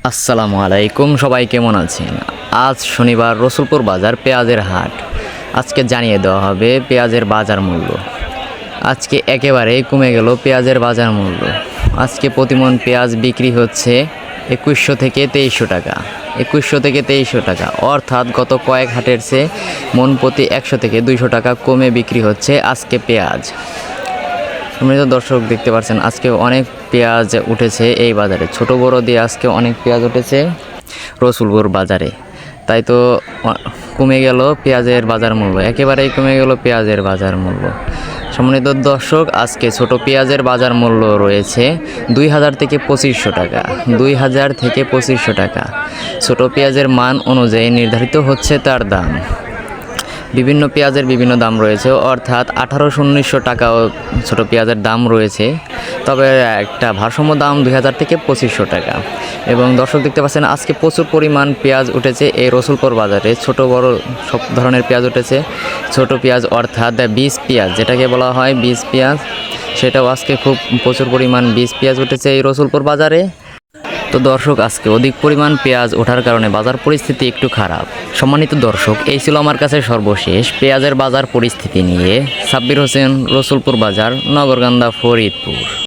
আসসালামু আলাইকুম, সবাই কেমন আছেন? আজ শনিবার, রসুলপুর বাজার পেঁয়াজের হাট। আজকে জানিয়ে দেওয়া হবে পেঁয়াজের বাজার মূল্য। আজকে একেবারেই কমে গেল পেঁয়াজের বাজার মূল্য। আজকে প্রতিমন পেঁয়াজ বিক্রি হচ্ছে 2100 থেকে 2300 টাকা। 2100 থেকে 2300 টাকা, অর্থাৎ গত কয়েক হাটের চেয়ে মন প্রতি 100 থেকে 200 টাকা কমে বিক্রি হচ্ছে আজকে পেঁয়াজ। সম্মানিত দর্শক, দেখতে পাচ্ছেন আজকে অনেক পেঁয়াজ উঠেছে এই বাজারে, ছোট বড় দিয়ে আজকে অনেক পেঁয়াজ উঠেছে রসুলপুর বাজারে। তাই তো কমে গেল পেঁয়াজের বাজার মূল্য, একেবারেই কমে গেল পেঁয়াজের বাজার মূল্য। সম্মানিত দর্শক, আজকে ছোট পেঁয়াজের বাজার মূল্য রয়েছে 2000 থেকে 2500 টাকা। 2000 থেকে 2500 টাকা। ছোট পেঁয়াজের মান অনুযায়ী নির্ধারিত হচ্ছে তার দাম। বিভিন্ন পেঁয়াজের বিভিন্ন দাম রয়েছে, অর্থাৎ 1800-1900 টাকাও ছোটো পেঁয়াজের দাম রয়েছে। তবে একটা ভারসাম্য দাম 2000 থেকে 2500 টাকা। এবং দর্শক দেখতে পাচ্ছেন আজকে প্রচুর পরিমাণ পেঁয়াজ উঠেছে এই রসুলপুর বাজারে। ছোট বড় সব ধরনের পেঁয়াজ উঠেছে। ছোট পেঁয়াজ অর্থাৎ বীজ পেঁয়াজ, যেটাকে বলা হয় বীজ পেঁয়াজ, সেটাও আজকে খুব প্রচুর পরিমাণ বীজ পেঁয়াজ উঠেছে এই রসুলপুর বাজারে। তো দর্শক, আজকে অধিক পরিমাণ পেঁয়াজ ওঠার কারণে বাজার পরিস্থিতি একটু খারাপ। সম্মানিত দর্শক, এই ছিল আমার কাছে সর্বশেষ পেঁয়াজের বাজার পরিস্থিতি নিয়ে। সাব্বির হোসেন, রসুলপুর বাজার, নগরকান্দা, ফরিদপুর।